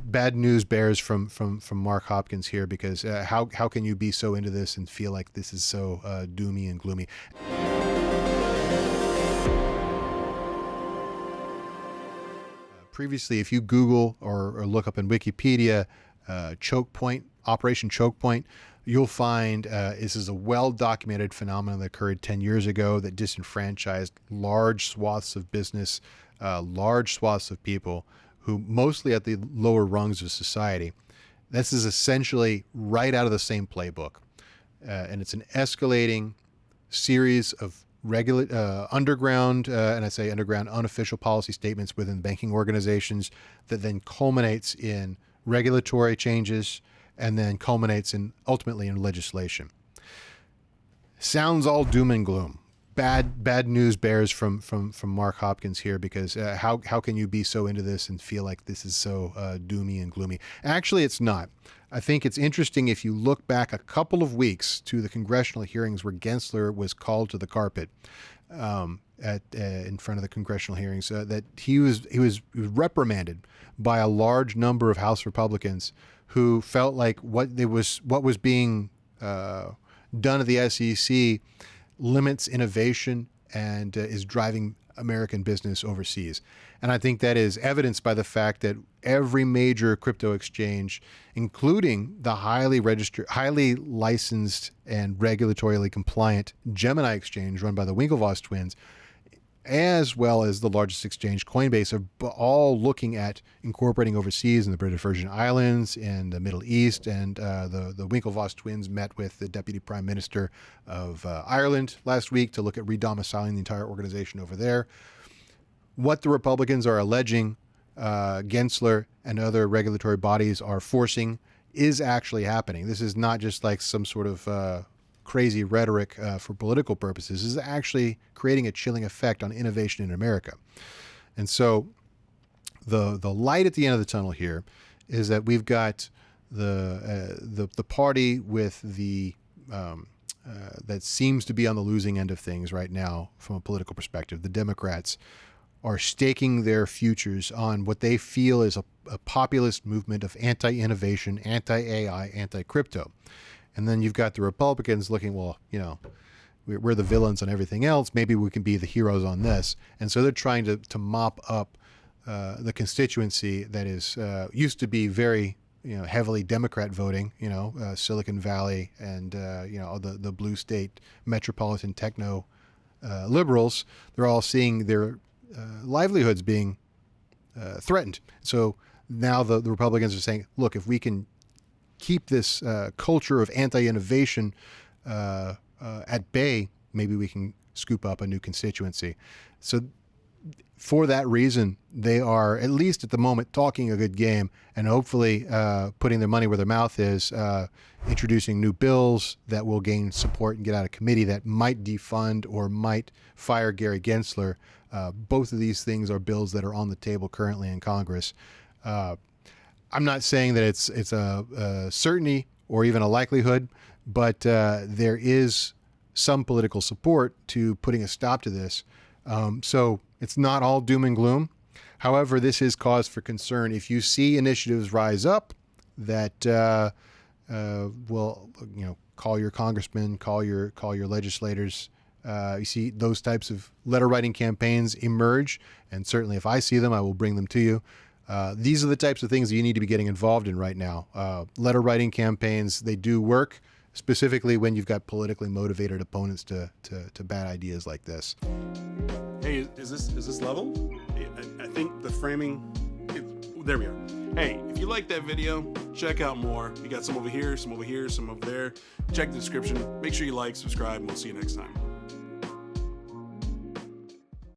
bad news bears from Mark Hopkins here, because how can you be so into this and feel like this is so doomy and gloomy? Previously, if you Google or look up in Wikipedia, choke point, Operation Choke Point, you'll find this is a well-documented phenomenon that occurred 10 years ago that disenfranchised large swaths of business, large swaths of people who mostly at the lower rungs of society. This is essentially right out of the same playbook. And it's an escalating series of underground, and I say underground, unofficial policy statements within banking organizations that then culminates in regulatory changes and then culminates in ultimately in legislation. Sounds all doom and gloom. Bad news bears from Mark Hopkins here, because how can you be so into this and feel like this is so doomy and gloomy? Actually, it's not. I think it's interesting if you look back a couple of weeks to the congressional hearings where Gensler was called to the carpet in front of the congressional hearings, that he was reprimanded by a large number of House Republicans who felt like what was being done at the SEC limits innovation and is driving American business overseas. And I think that is evidenced by the fact that every major crypto exchange, including the highly licensed and regulatorily compliant Gemini exchange run by the Winklevoss twins, as well as the largest exchange, Coinbase, are all looking at incorporating overseas in the British Virgin Islands and the Middle East. And the Winklevoss twins met with the Deputy Prime Minister of Ireland last week to look at redomiciling the entire organization over there. What the Republicans are alleging Gensler and other regulatory bodies are forcing is actually happening. This is not just like some sort of crazy rhetoric for political purposes. This is actually creating a chilling effect on innovation in America. And so the light at the end of the tunnel here is that we've got the party with the that seems to be on the losing end of things right now from a political perspective. The Democrats are staking their futures on what they feel is a populist movement of anti-innovation, anti-AI, anti-crypto. And then you've got the Republicans looking, well, you know, we're the villains on everything else. Maybe we can be the heroes on this. And so they're trying to mop up the constituency that is used to be very, heavily Democrat voting, Silicon Valley and, the blue state metropolitan techno liberals. They're all seeing their livelihoods being threatened. So now the Republicans are saying, look, if we can keep this culture of anti-innovation at bay, maybe we can scoop up a new constituency. So for that reason, they are, at least at the moment, talking a good game and hopefully putting their money where their mouth is, introducing new bills that will gain support and get out of committee that might defund or might fire Gary Gensler. Both of these things are bills that are on the table currently in Congress. I'm not saying that it's a certainty or even a likelihood, but there is some political support to putting a stop to this. So it's not all doom and gloom. However, this is cause for concern. If you see initiatives rise up that will, call your congressmen, call your legislators. You see those types of letter writing campaigns emerge, and certainly if I see them, I will bring them to you. These are the types of things that you need to be getting involved in right now. Letter writing campaigns, they do work, specifically when you've got politically motivated opponents to bad ideas like this. Hey, is this level? I think the framing, there we are. Hey, if you like that video, check out more. We got some over here, some over here, some over there. Check the description. Make sure you like, subscribe, and we'll see you next time.